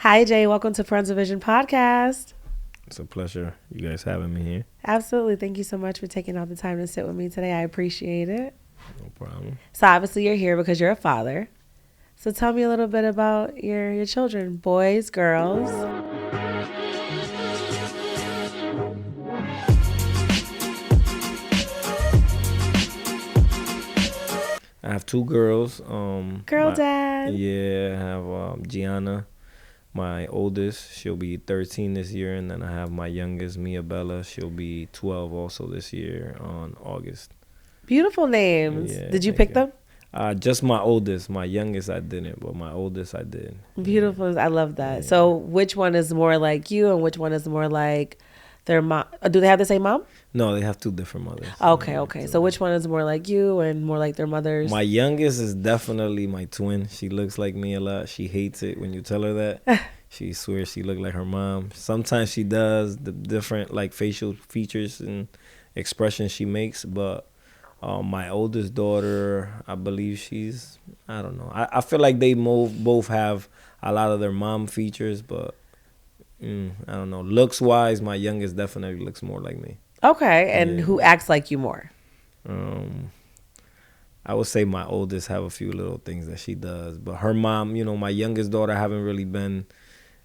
Hi, Jay. Welcome to Parental Vision podcast. It's a pleasure you guys having me here. Absolutely. Thank you so much for taking all the time to sit with me today. I appreciate it. No problem. So obviously you're here because you're a father. So tell me a little bit about your children, boys, girls. I have two girls. Girl dad. Yeah, I have Gianna, my oldest. She'll be 13 this year, and then I have my youngest, Mia Bella. She'll be 12 also this year on August. Beautiful names. Yeah, Did you thank pick them? Just my oldest. My youngest I didn't, but my oldest I did. Beautiful. I love that. Yeah. So which one is more like you and which one is more like their mom? Do they have the same mom? No, they have two different mothers. Okay. So which one is more like you and more like their mothers? My youngest is definitely my twin. She looks like me a lot. She hates it when you tell her that. She swears she looked like her mom. Sometimes she does, the different like facial features and expressions she makes. But my oldest daughter, I believe I don't know. I feel like they both have a lot of their mom features, but I don't know. Looks wise, my youngest definitely looks more like me. Okay. And Yeah. who acts like you more? I would say my oldest have a few little things that she does, but her mom, my youngest daughter, I haven't really been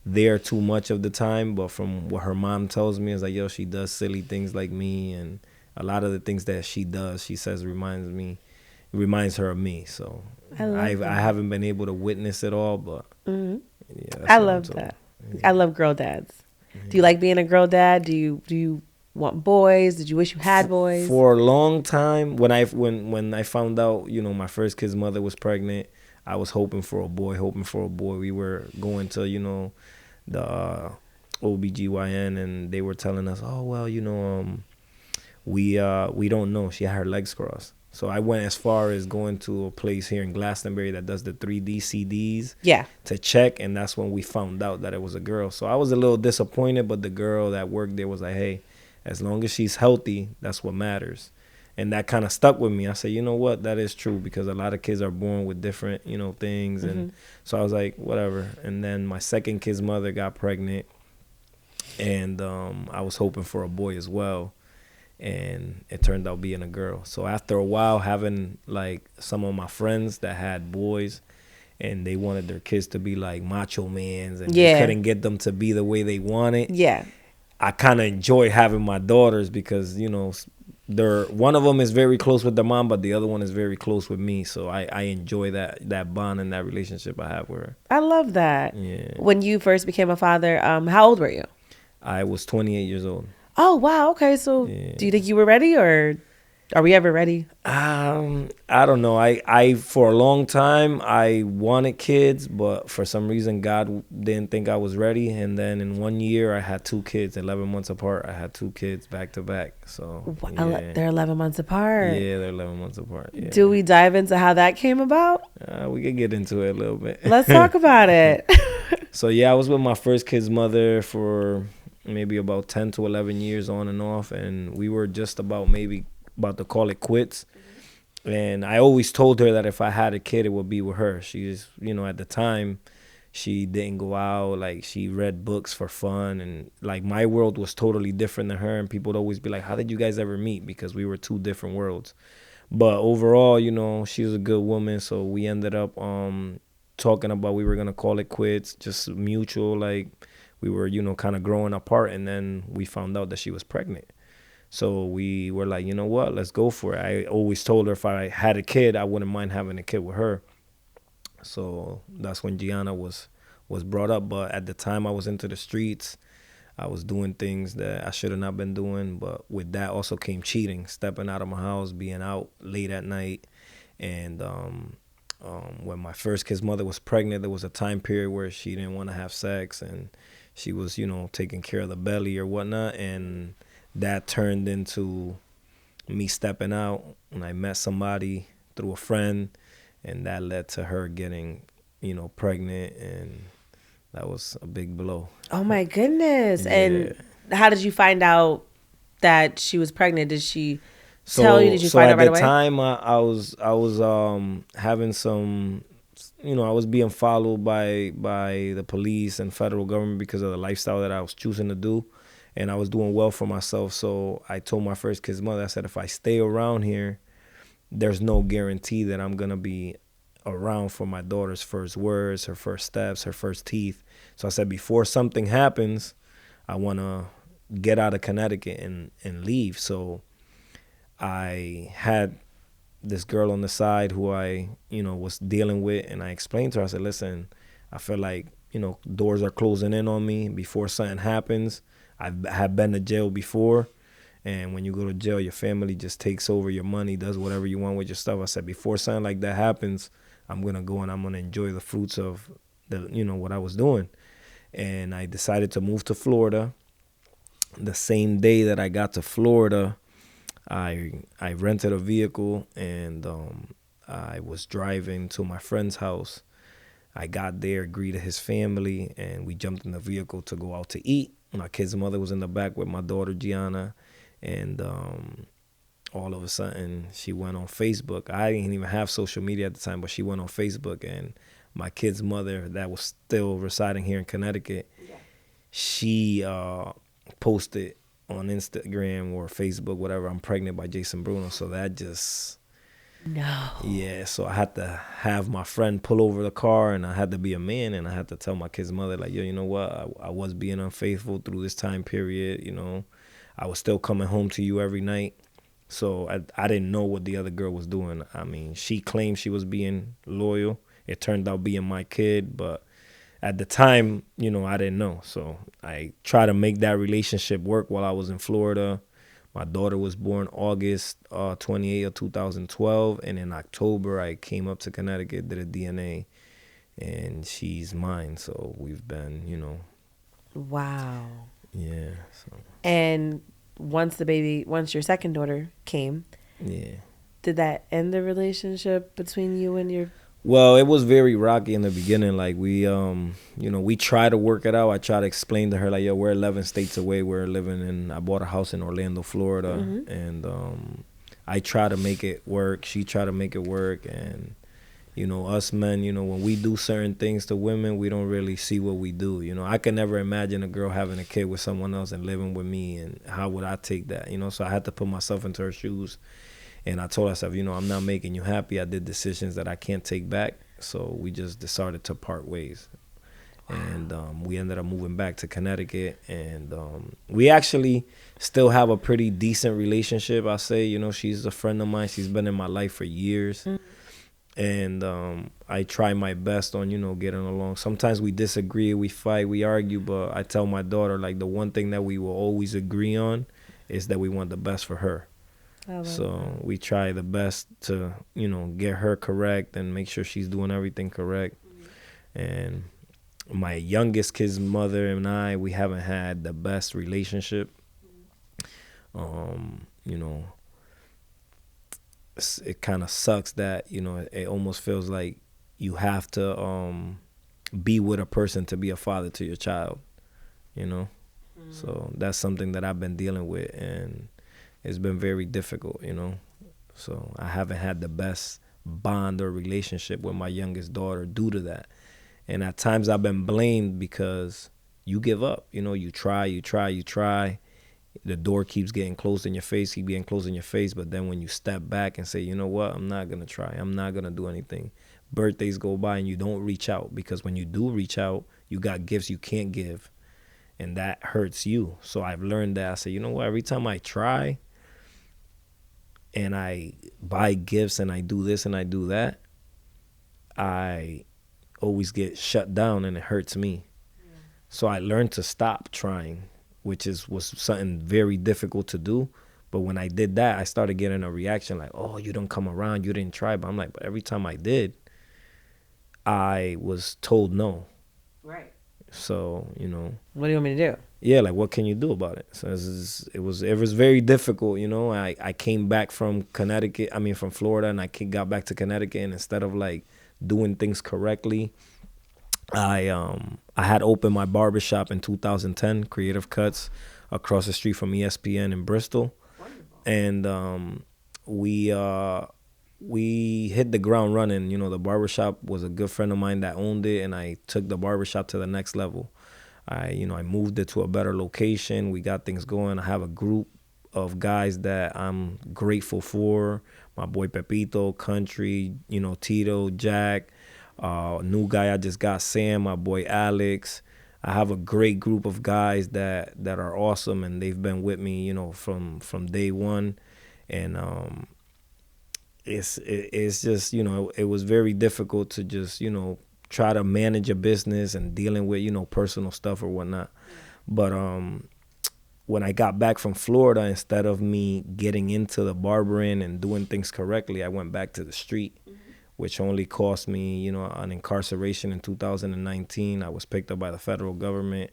there too much of the time, but from what her mom tells me is like, yo, she does silly things like me, and a lot of the things that she does, she says reminds her of me. So I haven't been able to witness it all, but yeah, I love that. Yeah. I love girl dads. Do you like being a girl dad? Do you want boys? Did you wish you had boys? For a long time, when I found out, my first kid's mother was pregnant, I was hoping for a boy. We were going to, the OBGYN, and they were telling us, oh well, we don't know. She had her legs crossed. So I went as far as going to a place here in Glastonbury that does the 3D CDs to check, and that's when we found out that it was a girl. So I was a little disappointed, but the girl that worked there was like, hey, as long as she's healthy, that's what matters. And that kind of stuck with me. I said, you know what? That is true, because a lot of kids are born with different, things. And so I was like, whatever. And then my second kid's mother got pregnant, and I was hoping for a boy as well. And it turned out being a girl. So after a while, having like some of my friends that had boys, and they wanted their kids to be like macho mans, and they couldn't get them to be the way they wanted. Yeah. I kind of enjoy having my daughters because, one of them is very close with their mom, but the other one is very close with me. So I enjoy that bond and that relationship I have with her. I love that. Yeah. When you first became a father, how old were you? I was 28 years old. Oh, wow. Okay. So do you think you were ready, or are we ever ready? I don't know. I for a long time I wanted kids, but for some reason God didn't think I was ready. And then in 1 year I had two kids, 11 months apart. I had two kids back to back. So They're 11 months apart. Yeah, they're 11 months apart. Yeah. Do we dive into how that came about? We could get into it a little bit. Let's talk about it. So yeah, I was with my first kid's mother for maybe about 10 to 11 years on and off, and we were just about to call it quits. And I always told her that if I had a kid, it would be with her. She's, at the time, she didn't go out. Like, she read books for fun, and like my world was totally different than her. And people would always be like, how did you guys ever meet? Because we were two different worlds. But overall, she was a good woman. So we ended up talking about we were going to call it quits, just mutual, like we were, kind of growing apart. And then we found out that she was pregnant. So we were like, you know what, let's go for it. I always told her if I had a kid, I wouldn't mind having a kid with her. So that's when Gianna was brought up. But at the time I was into the streets. I was doing things that I should have not been doing. But with that also came cheating, stepping out of my house, being out late at night. And when my first kid's mother was pregnant, there was a time period where she didn't want to have sex, and she was, taking care of the belly or whatnot. And that turned into me stepping out, and I met somebody through a friend, and that led to her getting, pregnant, and that was a big blow. Oh my goodness. Yeah. And how did you find out that she was pregnant? Did she tell you? Did you find out right away? So at the time I was having some I was being followed by the police and federal government because of the lifestyle that I was choosing to do, and I was doing well for myself. So I told my first kid's mother, I said, if I stay around here, there's no guarantee that I'm gonna be around for my daughter's first words, her first steps, her first teeth. So I said, before something happens, I wanna get out of Connecticut and leave. So I had this girl on the side who I, was dealing with, and I explained to her, I said, listen, I feel like, doors are closing in on me before something happens. Have been to jail before, and when you go to jail, your family just takes over your money, does whatever you want with your stuff. I said, before something like that happens, I'm going to go and I'm going to enjoy the fruits of what I was doing. And I decided to move to Florida. The same day that I got to Florida, I rented a vehicle, and I was driving to my friend's house. I got there, greeted his family, and we jumped in the vehicle to go out to eat. My kid's mother was in the back with my daughter, Gianna, and all of a sudden, she went on Facebook. I didn't even have social media at the time, but she went on Facebook, and my kid's mother, that was still residing here in Connecticut, she posted on Instagram or Facebook, whatever, I'm pregnant by Jason Bruno. So that just... No. Yeah, so I had to have my friend pull over the car, and I had to be a man, and I had to tell my kid's mother, like, yo, you know what? I was being unfaithful through this time period, I was still coming home to you every night. So I didn't know what the other girl was doing. I mean, she claimed she was being loyal. It turned out being my kid, but at the time, I didn't know. So I tried to make that relationship work while I was in Florida. My daughter was born August 28 of 2012, and in October I came up to Connecticut, did a DNA, and she's mine. So we've been, Wow. yeah. So And once your second daughter came, yeah. did that end the relationship between you and your... Well, it was very rocky in the beginning. Like we tried to work it out. I tried to explain to her, like, yo, we're 11 states away. I bought a house in Orlando, Florida, and I try to make it work. She tried to make it work, and us men, when we do certain things to women, we don't really see what we do. I can never imagine a girl having a kid with someone else and living with me, and how would I take that? So I had to put myself into her shoes. And I told myself, I'm not making you happy. I did decisions that I can't take back. So we just decided to part ways. Wow. And we ended up moving back to Connecticut. And we actually still have a pretty decent relationship, I say. She's a friend of mine. She's been in my life for years. And I try my best on, getting along. Sometimes we disagree, we fight, we argue. But I tell my daughter, like, the one thing that we will always agree on is that we want the best for her. So we try the best to, get her correct and make sure she's doing everything correct. And my youngest kid's mother and I, we haven't had the best relationship. It kind of sucks that, it almost feels like you have to be with a person to be a father to your child, So that's something that I've been dealing with, and it's been very difficult, So I haven't had the best bond or relationship with my youngest daughter due to that. And at times I've been blamed because you give up. You try. The door keeps getting closed in your face, But then when you step back and say, you know what, I'm not going to try. I'm not going to do anything. Birthdays go by and you don't reach out, because when you do reach out, you got gifts you can't give. And that hurts you. So I've learned that. I say, you know what, every time I try, and I buy gifts and I do this and I do that, I always get shut down and it hurts me. Yeah. So I learned to stop trying, which was something very difficult to do. But when I did that, I started getting a reaction like, oh, you don't come around, you didn't try. But I'm like, but every time I did, I was told no. Right. So, What do you want me to do? Yeah, like, what can you do about it? So it was very difficult, I came back from Florida, and I got back to Connecticut, and instead of like doing things correctly, I had opened my barbershop in 2010, Creative Cuts, across the street from ESPN in Bristol. Wonderful. And we we hit the ground running. The barbershop was a good friend of mine that owned it, and I took the barbershop to the next level. I moved it to a better location. We got things going. I have a group of guys that I'm grateful for. My boy Pepito, Country, Tito, Jack, new guy I just got, Sam, my boy Alex. I have a great group of guys that are awesome, and they've been with me, from day one. And it's just, it was very difficult to just, try to manage a business and dealing with, personal stuff or whatnot. But when I got back from Florida, instead of me getting into the barbering and doing things correctly, I went back to the street, which only cost me, an incarceration in 2019. I was picked up by the federal government,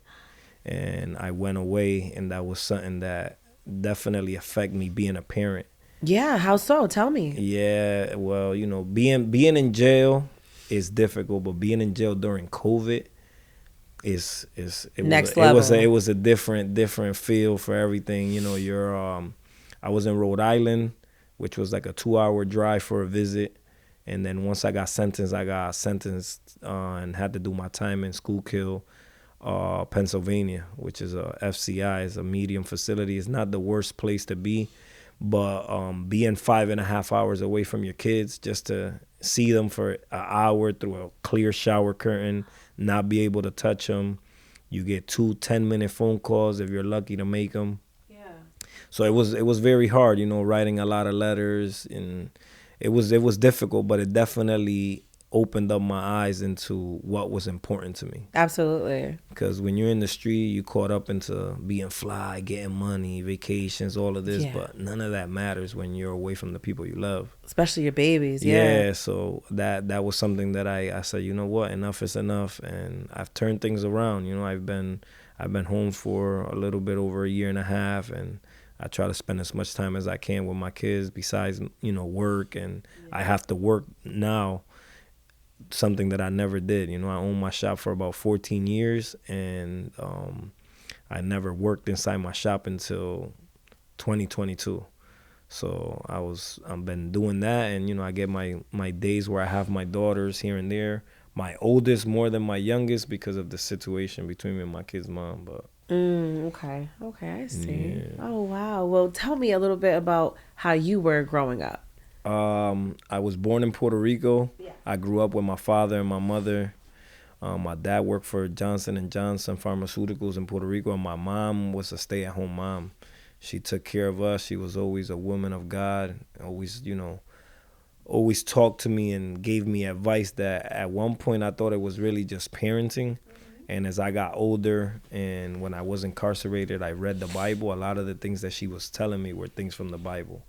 and I went away, and that was something that definitely affected me being a parent. Yeah, how so? Tell me. Yeah, well, being in jail is difficult, but being in jail during COVID is Next level. It was a different feel for everything. You're I was in Rhode Island, which was like a 2-hour drive for a visit, and then once I got sentenced and had to do my time in Schuylkill, Pennsylvania, which is a FCI, is a medium facility. It's not the worst place to be, but being 5.5 hours away from your kids, just to see them for an hour through a clear shower curtain, not be able to touch them. You get 2 10-minute phone calls if you're lucky to make them. Yeah. So it was very hard, writing a lot of letters, and it was difficult, but it definitely opened up my eyes into what was important to me. Absolutely. Because when you're in the street, you caught up into being fly, getting money, vacations, all of this, Yeah. but none of that matters when you're away from the people you love. Especially your babies. Yeah. So that was something that I said, you know what, enough is enough, and I've turned things around. I've been home for a little bit over a year and a half, and I try to spend as much time as I can with my kids besides, work, and I have to work now, something that I never did. I owned my shop for about 14 years, and I never worked inside my shop until 2022. So I've been doing that, and I get my days where I have my daughters here and there. My oldest more than my youngest because of the situation between me and my kid's mom. But Okay, I see. yeah. Oh, wow. Well, tell me a little bit about how you were growing up. I was born in Puerto Rico. Yeah. I grew up with my father and my mother. My dad worked for Johnson & Johnson Pharmaceuticals in Puerto Rico, and my mom was a stay-at-home mom. She took care of us. She was always a woman of God, always talked to me and gave me advice that at one point I thought it was really just parenting. And as I got older and when I was incarcerated, I read the Bible. A lot of the things that she was telling me were things from the Bible.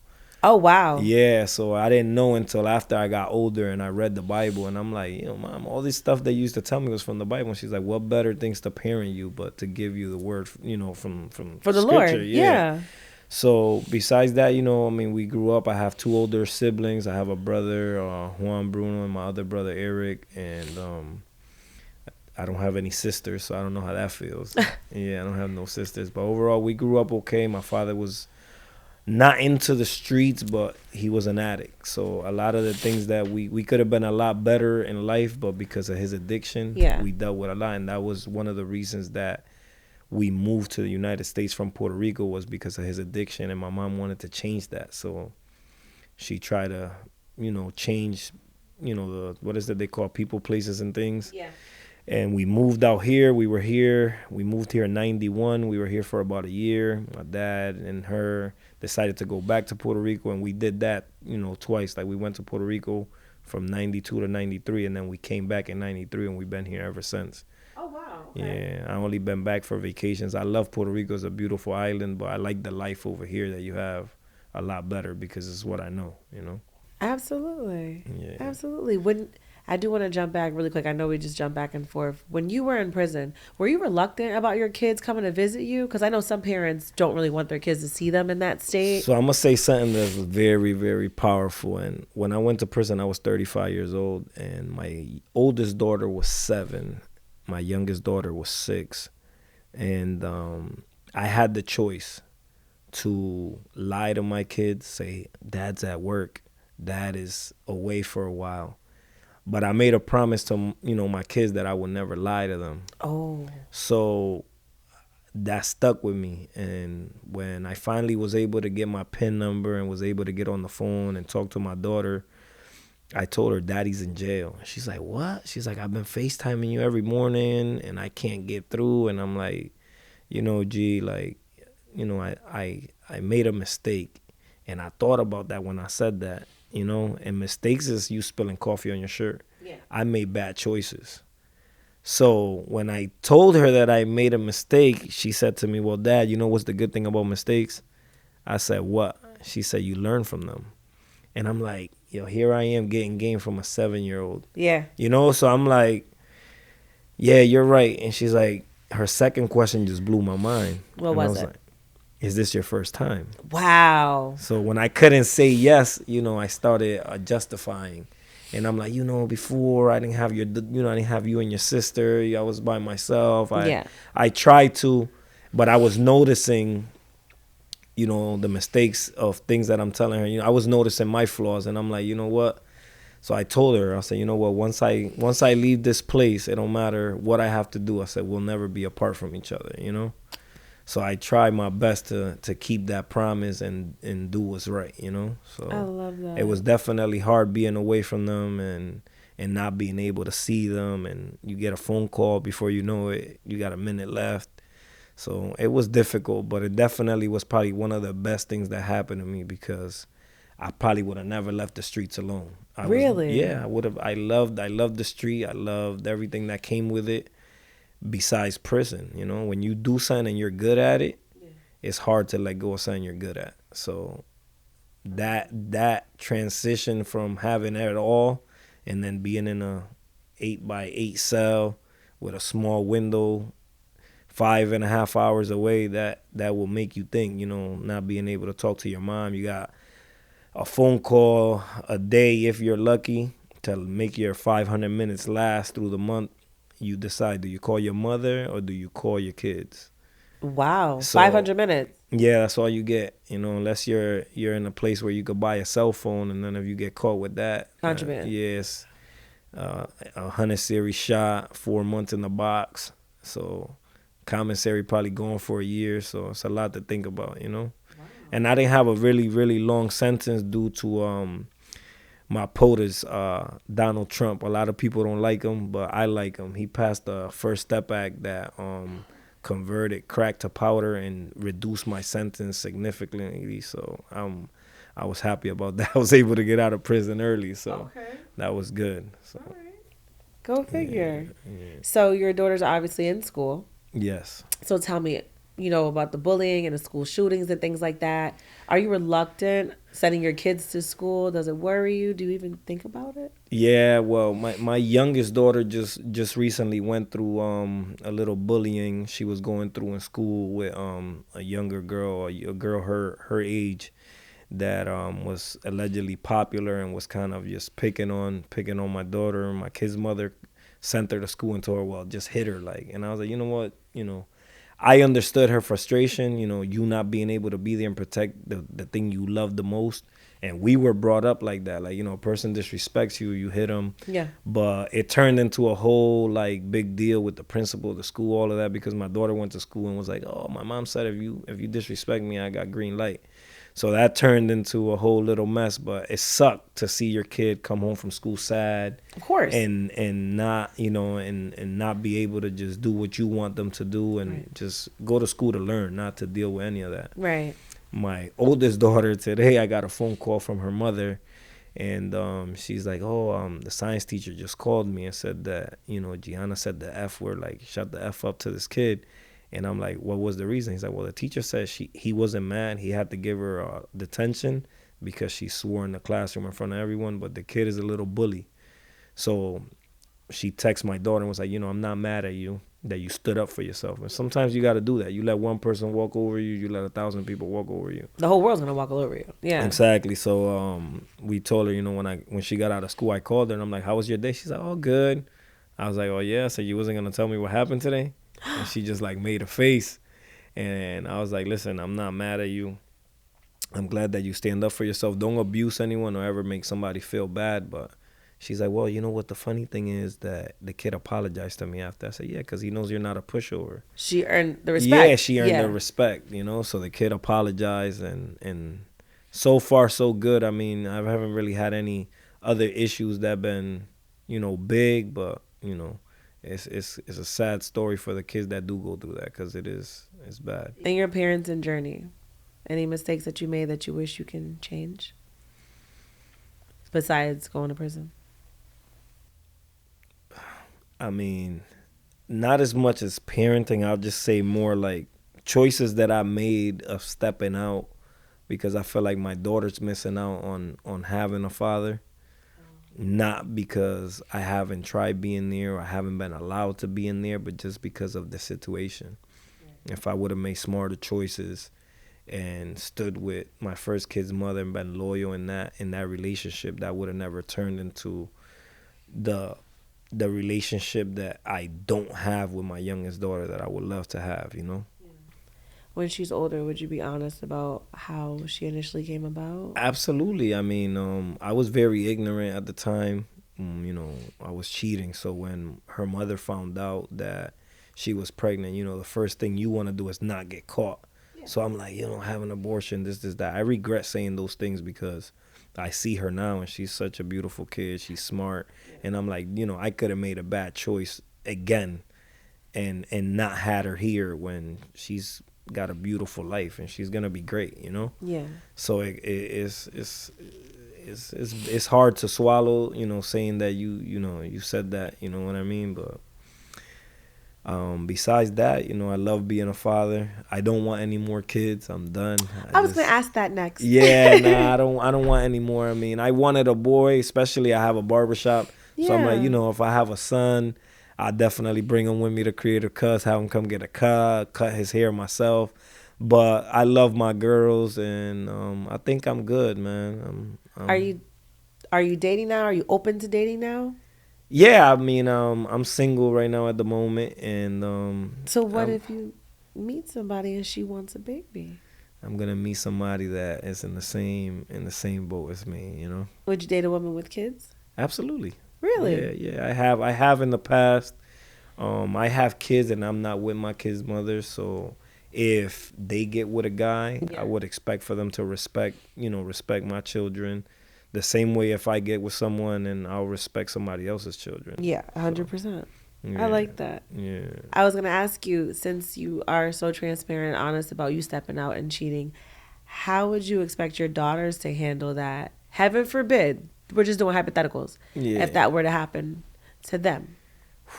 Oh, wow. Yeah, so I didn't know until after I got older and I read the Bible, and I'm like, Mom, all this stuff they used to tell me was from the Bible. And she's like, what better things to parent you but to give you the word, from For the scripture. Lord. Yeah. So besides that, we grew up. I have 2 older siblings. I have a brother, Juan Bruno, and my other brother, Eric, and I don't have any sisters, so I don't know how that feels. Yeah, I don't have no sisters. But overall, we grew up okay. My father was not into the streets, but he was an addict. So a lot of the things that we could have been a lot better in life, but because of his addiction, we dealt with a lot. And that was one of the reasons that we moved to the United States from Puerto Rico, was because of his addiction. And my mom wanted to change that. So she tried to, change, what is it they call people, places, and things. Yeah. And we moved out here. We moved here in 91. We were here for about a year. My dad and her decided to go back to Puerto Rico, and we did that, twice. Like, we went to Puerto Rico from 92 to 93, and then we came back in 93, and we've been here ever since. Oh, wow. Okay. Yeah, I only been back for vacations. I love Puerto Rico. It's a beautiful island, but I like the life over here that you have a lot better because it's what I know, Absolutely. Yeah. Absolutely. I do want to jump back really quick. I know we just jumped back and forth. When you were in prison, were you reluctant about your kids coming to visit you? Because I know some parents don't really want their kids to see them in that state. So I'm going to say something that's very, very powerful. And when I went to prison, I was 35 years old, and my oldest daughter was 7. My youngest daughter was 6. And I had the choice to lie to my kids, say, Dad's at work, Dad is away for a while. But I made a promise to, my kids that I would never lie to them. Oh. So that stuck with me. And when I finally was able to get my PIN number and was able to get on the phone and talk to my daughter, I told her Daddy's in jail. She's like, what? She's like, I've been FaceTiming you every morning and I can't get through. And I'm like, G, like, I made a mistake. And I thought about that when I said that, and mistakes is you spilling coffee on your shirt. Yeah. I made bad choices. So when I told her that I made a mistake, she said to me, well, Dad, you know what's the good thing about mistakes? I said, what? She said, you learn from them. And I'm like, here I am getting game from a 7-year-old. Yeah. So I'm like, yeah, you're right. And she's like, her second question just blew my mind. What was it? Like, is this your first time? Wow. So when I couldn't say yes, I started justifying. And I'm like, before I didn't have I didn't have you and your sister. I was by myself. I tried to, but I was noticing, the mistakes of things that I'm telling her. I was noticing my flaws, and I'm like, you know what? So I told her, I said, you know what? Once I leave this place, it don't matter what I have to do. I said, we'll never be apart from each other, So I tried my best to keep that promise and do what's right, So I love that. it was definitely hard being away from them and not being able to see them. And you get a phone call before you know it, you got a minute left. So it was difficult, but it definitely was probably one of the best things that happened to me because I probably would have never left the streets alone. Really? I would have. I loved the street. I loved everything that came with it. Besides prison, when you do something and you're good at it, it's hard to let go of something you're good at. So that transition from having it all and then being in a 8x8 cell with a small window 5.5 hours away, that will make you think, not being able to talk to your mom. You got a phone call a day if you're lucky to make your 500 minutes last through the month. You decide, do you call your mother or do you call your kids? Wow. So, 500 minutes. Yeah, that's all you get, unless you're in a place where you could buy a cell phone, and then if you get caught with that, Contraband. Yes, a 100 series shot, 4 months in the box. So commissary probably going for a year. So it's a lot to think about, Wow. And I didn't have a really, really long sentence due to my POTUS, Donald Trump. A lot of people don't like him, but I like him. He passed the First Step Act that converted crack to powder and reduced my sentence significantly. So I was happy about that. I was able to get out of prison early, so that was good. So. All right. Go figure. Yeah. So your daughters are obviously in school. Yes. So tell me, about the bullying and the school shootings and things like that. Are you reluctant sending your kids to school? Does it worry you? Do you even think about it? Yeah, well, my youngest daughter just recently went through a little bullying she was going through in school with a younger girl, a girl her age, that was allegedly popular and was kind of just picking on my daughter. My kid's mother sent her to school and told her, well, just hit her, like. And I was like, you know what, I understood her frustration, you not being able to be there and protect the thing you love the most. And we were brought up like that. Like, a person disrespects you, you hit them. Yeah. But it turned into a whole, like, big deal with the principal, the school, all of that, because my daughter went to school and was like, oh, my mom said if you disrespect me, I got green light. So that turned into a whole little mess. But it sucked to see your kid come home from school sad. Of course. And not, and not be able to just do what you want them to do and just go to school to learn, not to deal with any of that. Right. My oldest daughter today, I got a phone call from her mother, and she's like, the science teacher just called me and said that, Gianna said the F word, like, shut the F up to this kid. And I'm like, what was the reason? He's like, well, the teacher said he wasn't mad. He had to give her detention because she swore in the classroom in front of everyone, but the kid is a little bully. So she texted my daughter and was like, I'm not mad at you that you stood up for yourself. And sometimes you got to do that. You let one person walk over you, you let 1,000 people walk over you. The whole world's gonna walk all over you. Yeah. Exactly. So we told her, when she got out of school, I called her and I'm like, how was your day? She's like, oh, good. I was like, oh yeah. So you wasn't gonna tell me what happened today? And she just like made a face. And I was like, listen, I'm not mad at you. I'm glad that you stand up for yourself. Don't abuse anyone or ever make somebody feel bad. But she's like, well, you know what? The funny thing is that the kid apologized to me after. I said, yeah, because he knows you're not a pushover. She earned the Yeah, respect. she earned the Yeah. respect, So the kid apologized, and so far so good. I mean, I haven't really had any other issues that been, big, but it's a sad story for the kids that do go through that because it's bad. In your parenting journey, any mistakes that you made that you wish you can change besides going to prison? I mean, not as much as parenting. I'll just say more like choices that I made of stepping out because I feel like my daughter's missing out on having a father. Not because I haven't tried being there or I haven't been allowed to be in there, but just because of the situation. If I would have made smarter choices and stood with my first kid's mother and been loyal in that relationship, that would have never turned into the the relationship that I don't have with my youngest daughter that I would love to have. When she's older, would you be honest about how she initially came about? Absolutely. I mean, I was very ignorant at the time. I was cheating. So when her mother found out that she was pregnant, the first thing you want to do is not get caught. So I'm like, have an abortion, this, that. I regret saying those things because I see her now and she's such a beautiful kid. She's smart. And I'm like, I could have made a bad choice again and not had her here when she's got a beautiful life and she's gonna be great. Yeah. So it's hard to swallow, saying that you said that, you know what I mean? But besides that, I love being a father. I don't want any more kids. I'm done. I was gonna ask that next. Yeah, nah, I don't want any more. I mean, I wanted a boy, especially I have a barbershop. So I'm like, Yeah. if I have a son, I definitely bring him with me to Creative Cuts, have him come get a cut his hair myself. But I love my girls, and I think I'm good, man. Are you dating now? Are you open to dating now? Yeah, I mean, I'm single right now at the moment, and So what I'm if you meet somebody and she wants a baby? I'm gonna meet somebody that is in the same boat as me. Would you date a woman with kids? Absolutely. Yeah, Really? yeah. I have in the past. I have kids, and I'm not with my kids' mother, so if they get with a guy, I Yeah. would expect for them to respect my children. The same way if I get with someone, and I'll respect somebody else's children. Yeah, So 100%. I yeah, like that. yeah. I was gonna ask you, since you are so transparent and honest about you stepping out and cheating, how would you expect your daughters to handle that? Heaven forbid, we're just doing hypotheticals. Yeah. If that were to happen to them,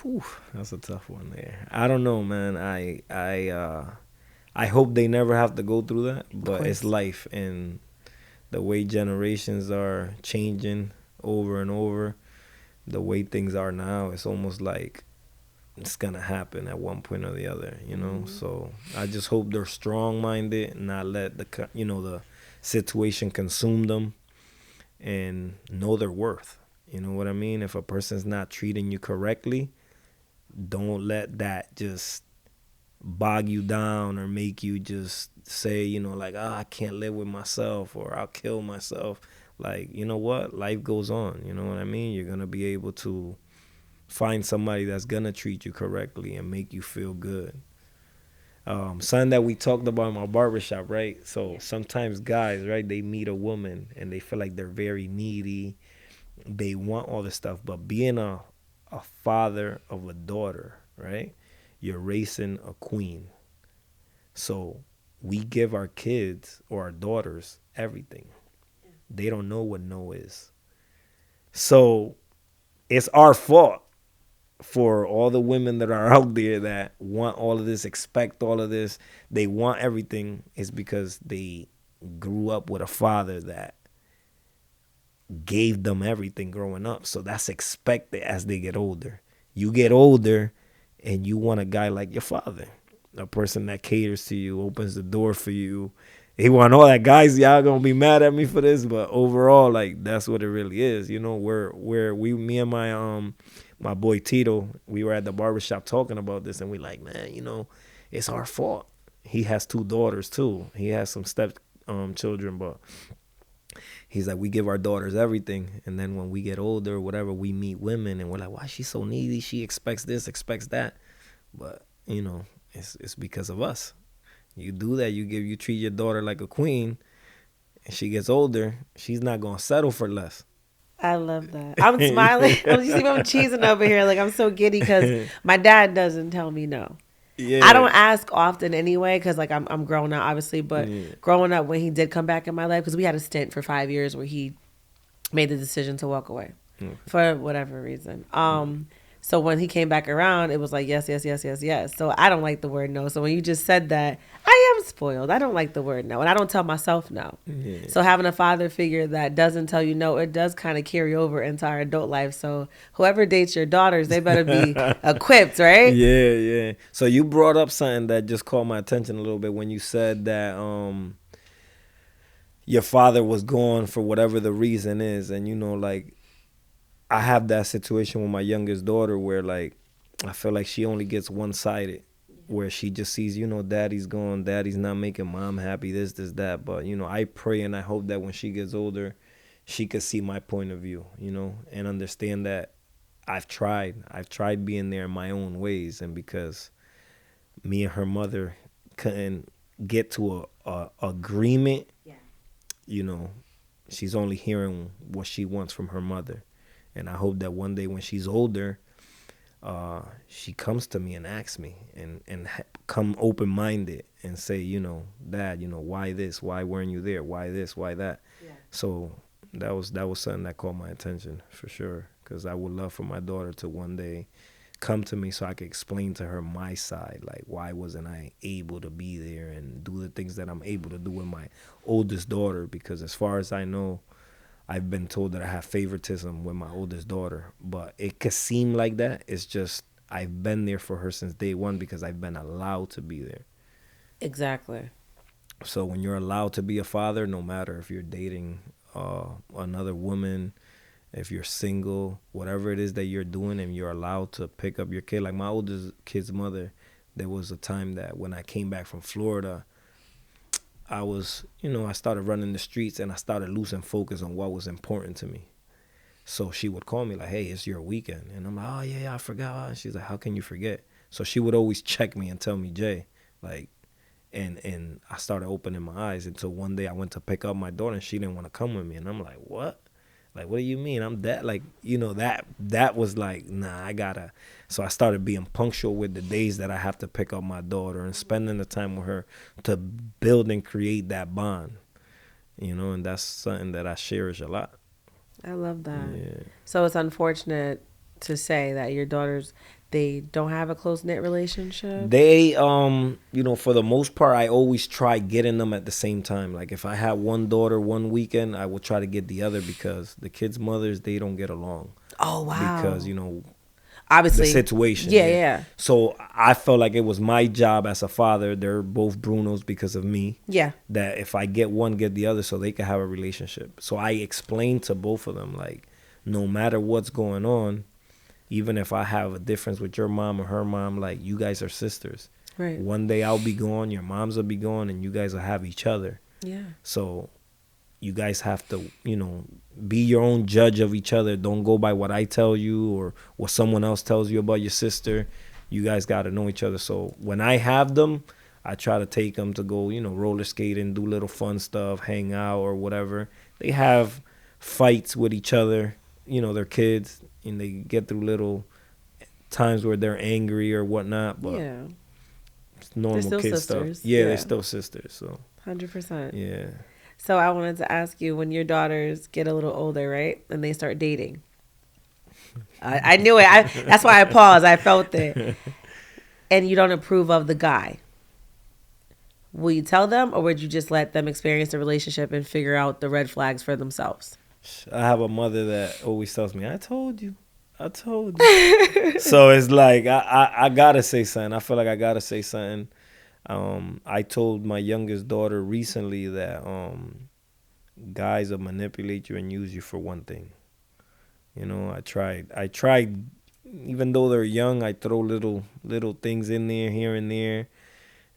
Whew, that's a tough one there. I don't know, man. I hope they never have to go through that, of but it's course. life, and the way generations are changing over and over, the way things are now, it's almost like it's gonna happen at one point or the other. So I just hope they're strong minded and not let the situation consume them and know their worth. You know what I mean? If a person's not treating you correctly, don't let that just bog you down or make you just say, like, oh, I can't live with myself or I'll kill myself. Like, you know what? Life goes on. You know what I mean? You're going to be able to find somebody that's going to treat you correctly and make you feel good. Something that we talked about in my barbershop, right? So sometimes guys, right, they meet a woman and they feel like they're very needy. They want all this stuff. But being a father of a daughter, right? You're raising a queen. So we give our kids or our daughters everything. They don't know what no is. So it's our fault for all the women that are out there that want all of this, expect all of this. They want everything. Is because they grew up with a father that gave them everything growing up. So that's expected as they get older. You get older and you want a guy like your father, a person that caters to you, opens the door for you. He want all that. Guys, y'all gonna be mad at me for this, but overall, like, that's what it really is. Me and my boy Tito, we were at the barbershop talking about this, and we like, man, it's our fault. He has two daughters too. He has some children, but he's like, we give our daughters everything, and then when we get older or whatever, we meet women and we're like, why is she so needy? She expects this, expects that. But it's because of us. You do that, you treat your daughter like a queen, and she gets older, she's not gonna settle for less. I love that. I'm smiling. You see me, I'm cheesing over here. Like, I'm so giddy because my dad doesn't tell me no. I Yeah. don't ask often anyway because, like, I'm growing up, obviously. But Yeah. growing up, when he did come back in my life, because we had a stint for 5 years where he made the decision to walk away for whatever reason. So when he came back around, it was like yes, yes, yes, yes, yes. So I don't like the word no. So when you just said that, I am spoiled. I don't like the word no, and I don't tell myself no. Yeah. So having a father figure that doesn't tell you no, it does kind of carry over into our adult life. So whoever dates your daughters, they better be equipped, right? Yeah, yeah. So you brought up something that just caught my attention a little bit when you said that your father was gone for whatever the reason is, and like I have that situation with my youngest daughter where like I feel like she only gets one sided, where she just sees daddy's gone, daddy's not making mom happy, this that. But I pray and I hope that when she gets older, she could see my point of view, and understand that I've tried being there in my own ways, and because me and her mother couldn't get to a agreement, you know, she's only hearing what she wants from her mother. And I hope that one day when she's older, she comes to me and asks me and come open minded and say, Dad, why this? Why weren't you there? Why this? Why that? Yeah. So that was something that caught my attention for sure, because I would love for my daughter to one day come to me so I could explain to her my side, like why wasn't I able to be there and do the things that I'm able to do with my oldest daughter, because as far as I know, I've been told that I have favoritism with my oldest daughter, but it could seem like that. It's just I've been there for her since day one because I've been allowed to be there. Exactly. So when you're allowed to be a father, no matter if you're dating another woman, if you're single, whatever it is that you're doing, and you're allowed to pick up your kid. Like my oldest kid's mother, there was a time that when I came back from Florida, I was, I started running the streets and I started losing focus on what was important to me. So she would call me like, hey, it's your weekend. And I'm like, oh, yeah, I forgot. And she's like, how can you forget? So she would always check me and tell me, Jay, like, and I started opening my eyes until one day I went to pick up my daughter and she didn't want to come with me. And I'm like, what? Like, what do you mean? I'm that, like, that was like, nah, I gotta. So I started being punctual with the days that I have to pick up my daughter and spending the time with her to build and create that bond, and that's something that I cherish a lot. I love that. Yeah. So it's unfortunate to say that your daughters, they don't have a close knit relationship. They, for the most part, I always try getting them at the same time. Like if I have one daughter one weekend, I will try to get the other, because the kids' mothers, they don't get along. Oh, wow. Because, obviously the situation. Yeah. So I felt like it was my job as a father. They're both Brunos because of me. Yeah. That if I get one, get the other, so they can have a relationship. So I explained to both of them, like, no matter what's going on, even if I have a difference with your mom or her mom, like, you guys are sisters. Right. One day I'll be gone, your moms will be gone, and you guys will have each other. Yeah. So you guys have to, be your own judge of each other. Don't go by what I tell you or what someone else tells you about your sister. You guys got to know each other. So when I have them, I try to take them to go, roller skating, do little fun stuff, hang out or whatever. They have fights with each other, they're kids, and they get through little times where they're angry or whatnot. But yeah, it's normal kid sisters. stuff. Yeah, they're still sisters. So 100%. Yeah. So I wanted to ask you, when your daughters get a little older, right, and they start dating, I knew it. That's why I paused. I felt it. And you don't approve of the guy. Will you tell them, or would you just let them experience the relationship and figure out the red flags for themselves? I have a mother that always tells me, I told you. So it's like, I gotta say something. I feel like I gotta say something. I told my youngest daughter recently that guys will manipulate you and use you for one thing. I tried, even though they're young, I throw little things in there, here and there,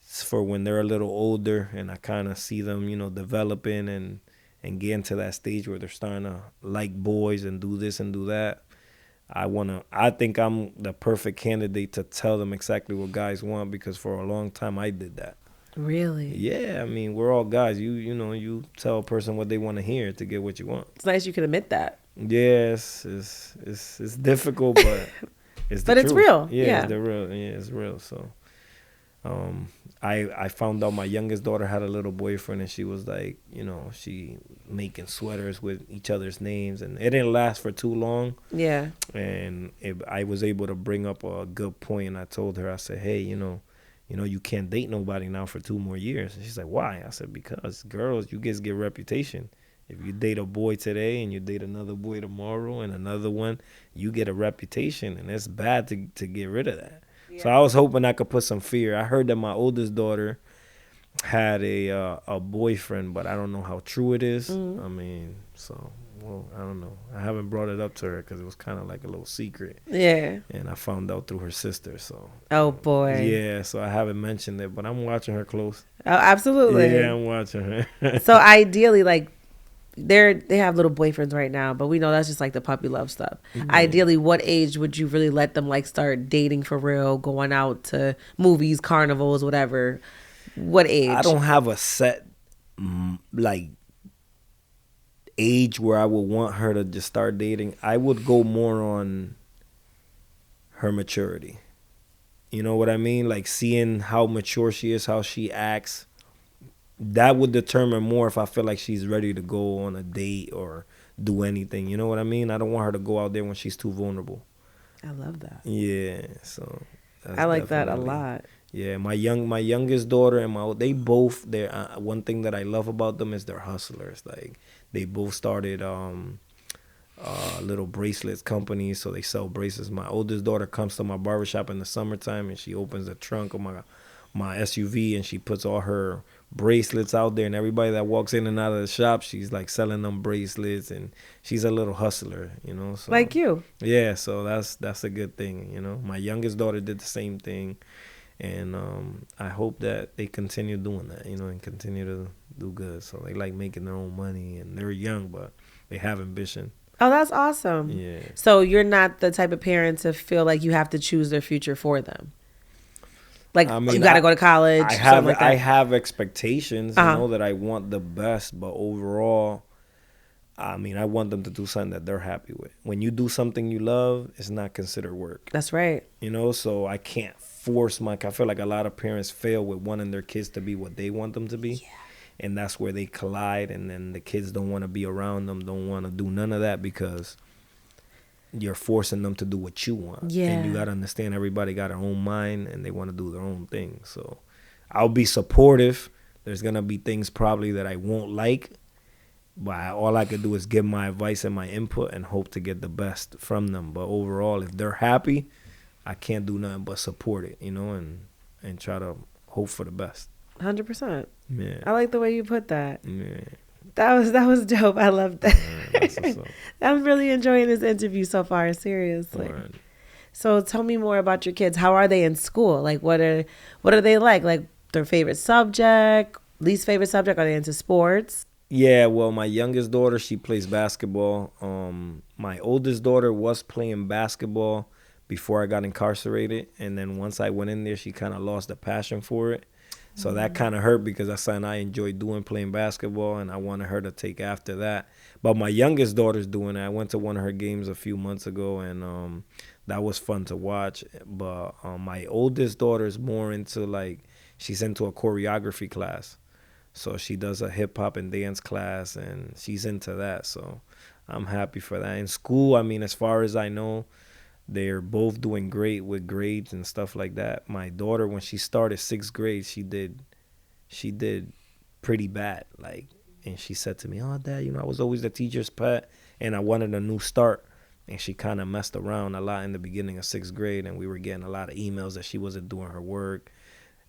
for when they're a little older and I kind of see them, developing and get into that stage where they're starting to like boys and do this and do that. I think I'm the perfect candidate to tell them exactly what guys want, because for a long time I did that. Really? Yeah, I mean, we're all guys. You tell a person what they want to hear to get what you want. It's nice you can admit that. Yes, it's difficult, but it's the But it's truth. real. Yeah, Yeah. it's the real. Yeah, it's real. So, I found out my youngest daughter had a little boyfriend, and she was like, she making sweaters with each other's names, and it didn't last for too long. Yeah. And I was able to bring up a good point, and I told her, I said, hey, you can't date nobody now for 2 more years. And she's like, why? I said, because girls, you guys get reputation. If you date a boy today and you date another boy tomorrow and another one, you get a reputation, and it's bad to get rid of that. Yeah. So I was hoping I could put some fear. I heard that my oldest daughter had a boyfriend, but I don't know how true it is. Mm-hmm. I mean, I don't know. I haven't brought it up to her because it was kind of like a little secret. Yeah. And I found out through her sister. So. Oh boy. Yeah. So I haven't mentioned it, but I'm watching her close. Oh, absolutely. Yeah, I'm watching her. So ideally, like, they have little boyfriends right now, but we know that's just like the puppy love stuff. Mm-hmm. Ideally, what age would you really let them like start dating for real, going out to movies, carnivals, whatever? What age? I don't have a set like age where I would want her to just start dating. I would go more on her maturity. You know what I mean? Like seeing how mature she is, how she acts. That would determine more if I feel like she's ready to go on a date or do anything. You know what I mean? I don't want her to go out there when she's too vulnerable. I love that. Yeah, so I like that a lot. Yeah, my youngest daughter and they're one thing that I love about them is they're hustlers. Like they both started little bracelets companies, so they sell bracelets. My oldest daughter comes to my barbershop in the summertime and she opens the trunk of my SUV and she puts all her bracelets out there, and everybody that walks in and out of the shop, she's like selling them bracelets, and she's a little hustler, so like you. Yeah, so that's a good thing. My youngest daughter did the same thing, and I hope that they continue doing that, and continue to do good. So they like making their own money, and they're young, but they have ambition. Oh, that's awesome. Yeah. So you're not the type of parent to feel like you have to choose their future for them. Like, I mean, you got to go to college. I have expectations, that I want the best, but overall, I mean, I want them to do something that they're happy with. When you do something you love, it's not considered work. That's right. So I can't force I feel like a lot of parents fail with wanting their kids to be what they want them to be. Yeah. And that's where they collide, and then the kids don't want to be around them, don't want to do none of that because you're forcing them to do what you want. Yeah. And you got to understand everybody got their own mind and they want to do their own thing. So I'll be supportive. There's going to be things probably that I won't like, but all I could do is give my advice and my input and hope to get the best from them. But overall, if they're happy, I can't do nothing but support it, and try to hope for the best. 100%. Yeah. I like the way you put that. Yeah. That was dope. I love that. I'm really enjoying this interview so far, seriously. Right. So tell me more about your kids. How are they in school? Like, what are they like? Like, their favorite subject, least favorite subject? Are they into sports? Yeah, well, my youngest daughter, she plays basketball. My oldest daughter was playing basketball before I got incarcerated. And then once I went in there, she kind of lost the passion for it. So that kind of hurt because that's something I enjoyed playing basketball, and I wanted her to take after that. But my youngest daughter's doing it. I went to one of her games a few months ago, and that was fun to watch. But my oldest daughter is more into, she's into a choreography class. So she does a hip-hop and dance class, and she's into that. So I'm happy for that. In school, I mean, as far as I know, they're both doing great with grades and stuff like that. My daughter, when she started 6th grade, she did pretty bad. And she said to me, "Oh, Dad, I was always the teacher's pet, and I wanted a new start." And she kind of messed around a lot in the beginning of 6th grade, and we were getting a lot of emails that she wasn't doing her work.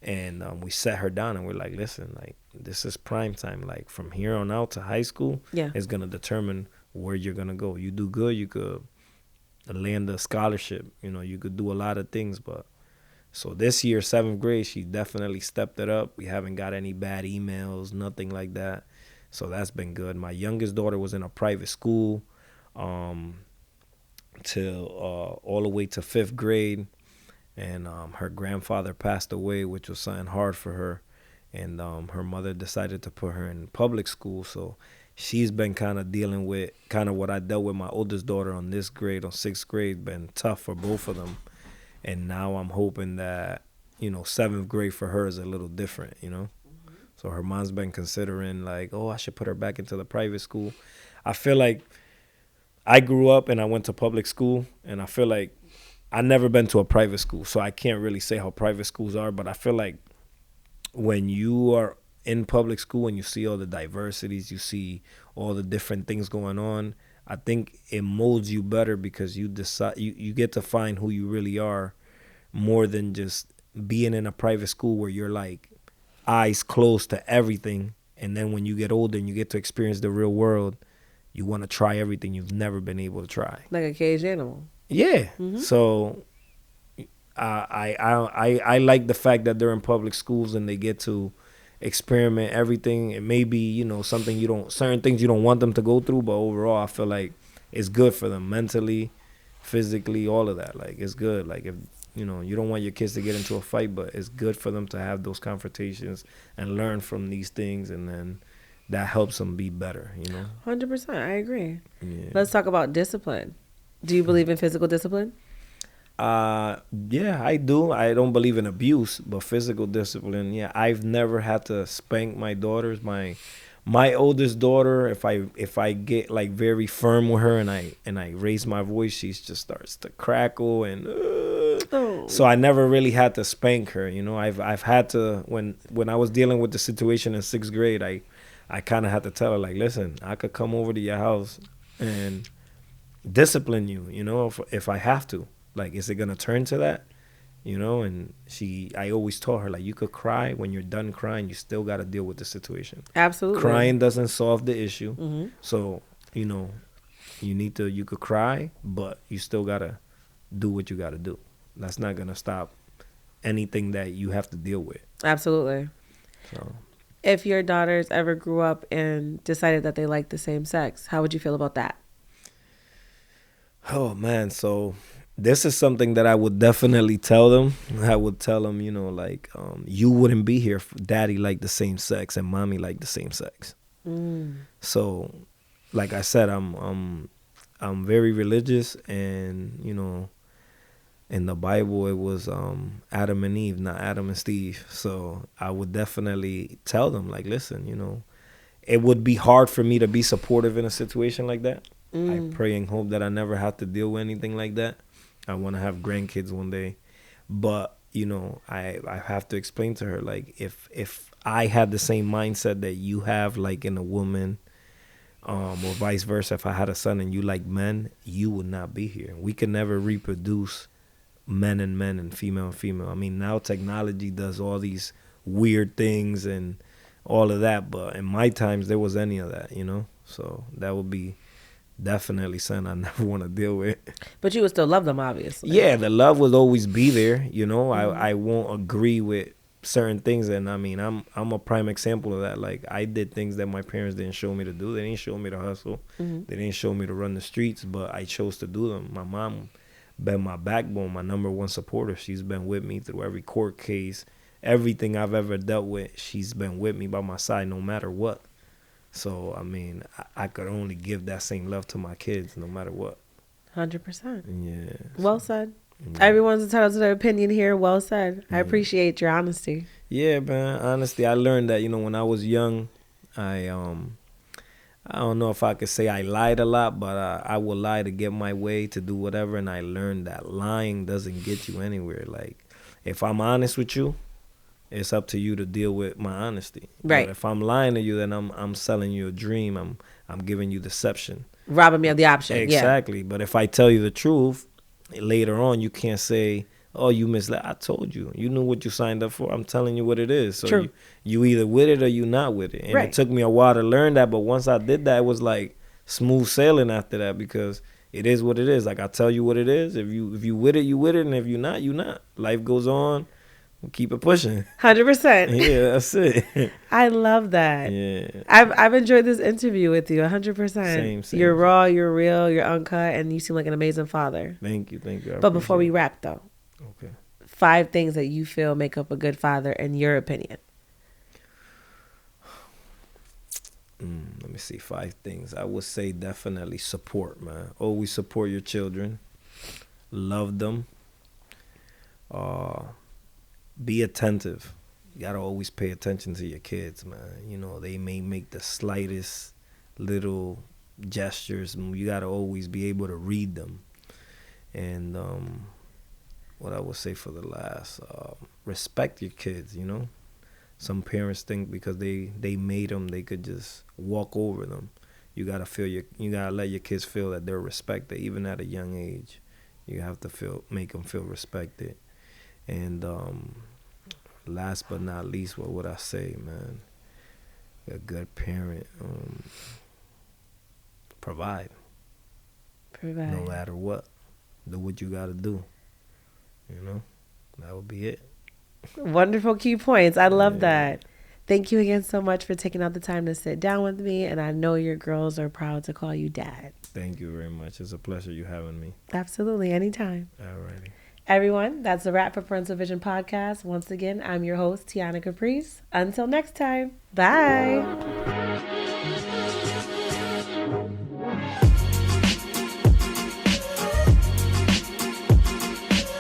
And we sat her down, and we're like, "Listen, this is prime time. From here on out to high school, it's gonna determine where you're gonna go. You do good, you could land a scholarship. You could do a lot of things, but So this year, 7th grade, she definitely stepped it up. We haven't got any bad emails, nothing like that. So that's been good. My youngest daughter was in a private school um, till all the way to 5th grade. And her grandfather passed away, which was something hard for her. And her mother decided to put her in public school. So she's been kind of dealing with kind of what I dealt with my oldest daughter on this grade, on 6th grade, been tough for both of them. And now I'm hoping that, 7th grade for her is a little different. So her mom's been considering like, oh, I should put her back into the private school. I feel like I grew up and I went to public school, and I feel like I never been to a private school, so I can't really say how private schools are, but I feel like when you are in public school and you see all the diversities, you see all the different things going on, I think it molds you better because you decide you get to find who you really are more than just being in a private school where you're like eyes closed to everything, and then when you get older and you get to experience the real world, you want to try everything you've never been able to try. Like a caged animal. Yeah. So I like the fact that they're in public schools and they get to experiment everything. It may be, something certain things you don't want them to go through, but overall I feel like it's good for them mentally, physically, all of that. Like it's good. Like if you don't want your kids to get into a fight, but it's good for them to have those confrontations and learn from these things, and then that helps them be better, 100%. I agree. Yeah. Let's talk about discipline. Do you believe in physical discipline? Yeah, I do. I don't believe in abuse, but physical discipline, yeah. I've never had to spank my daughters. My oldest daughter, if I get like very firm with her and I raise my voice, she just starts to crackle and So I never really had to spank her. I've had to when I was dealing with the situation in 6th grade, I kind of had to tell her like, listen, I could come over to your house and discipline you, if I have to. Like, is it gonna turn to that? And I always told her like, you could cry. When you're done crying, you still got to deal with the situation. Absolutely. Crying doesn't solve the issue. So you could cry, but you still gotta do what you gotta do. That's not gonna stop anything that you have to deal with. Absolutely. So if your daughters ever grew up and decided that they liked the same sex, how would you feel about that? Oh man, so this is something that I would definitely tell them. I would tell them, you wouldn't be here if daddy liked the same sex and mommy liked the same sex. So, like I said, I'm very religious, and in the Bible it was Adam and Eve, not Adam and Steve. So I would definitely tell them like, listen, it would be hard for me to be supportive in a situation like that. I pray and hope that I never have to deal with anything like that. I want to have grandkids one day, but I have to explain to her like, if I had the same mindset that you have, like in a woman, or vice versa, if I had a son and you like men, you would not be here. We could never reproduce men and female. I mean, now technology does all these weird things and all of that, but in my times there was any of that, so that would be definitely something I never want to deal with. But you would still love them, obviously. Yeah, the love will always be there. I won't agree with certain things, and I mean, I'm a prime example of that. Like, I did things that my parents didn't show me to do. They didn't show me to hustle. They didn't show me to run the streets, but I chose to do them. My mom been my backbone, my number one supporter. She's been with me through every court case, everything I've ever dealt with. She's been with me by my side no matter what. So, I mean, I could only give that same love to my kids no matter what. 100%. Yeah. Well said. Yeah. Everyone's entitled to their opinion here. Well said. I appreciate your honesty. Yeah, man. Honestly, I learned that, when I was young, I don't know if I could say I lied a lot, but I would lie to get my way, to do whatever. And I learned that lying doesn't get you anywhere. Like, if I'm honest with you, it's up to you to deal with my honesty. Right. But if I'm lying to you, then I'm selling you a dream. I'm giving you deception. Robbing me of the option. Exactly. Yeah. But if I tell you the truth, later on you can't say, oh, you misled. I told you. You knew what you signed up for. I'm telling you what it is. So True. You either with it or you not with it. And It took me a while to learn that, but once I did that, it was like smooth sailing after that, because it is what it is. Like, I tell you what it is. If you with it, you with it, and if you're not, you not. Life goes on. We'll keep it pushing. 100%. Yeah, that's it. I love that. Yeah. I've enjoyed this interview with you 100%. Same. You're raw, you're real, you're uncut, and you seem like an amazing father. Thank you. But before we wrap, though, okay, 5 things that you feel make up a good father in your opinion. Let me see. 5 things. I would say definitely support, man. Always support your children. Love them. Be attentive. You gotta always pay attention to your kids, man. You know, they may make the slightest little gestures. You gotta always be able to read them. And what I would say for the last, respect your kids, you know. Some parents think because they made them, they could just walk over them. You gotta let your kids feel that they're respected, even at a young age. You have to make them feel respected. And last but not least, what would I say, man? A good parent, provide. No matter what. Do what you gotta do. You know, that would be it. Wonderful key points. I love that. Thank you again so much for taking out the time to sit down with me. And I know your girls are proud to call you dad. Thank you very much. It's a pleasure you having me. Absolutely. Anytime. Alrighty. Everyone, that's a wrap for Parental Vision Podcast. Once again, I'm your host, Tiana Caprice. Until next time. Bye.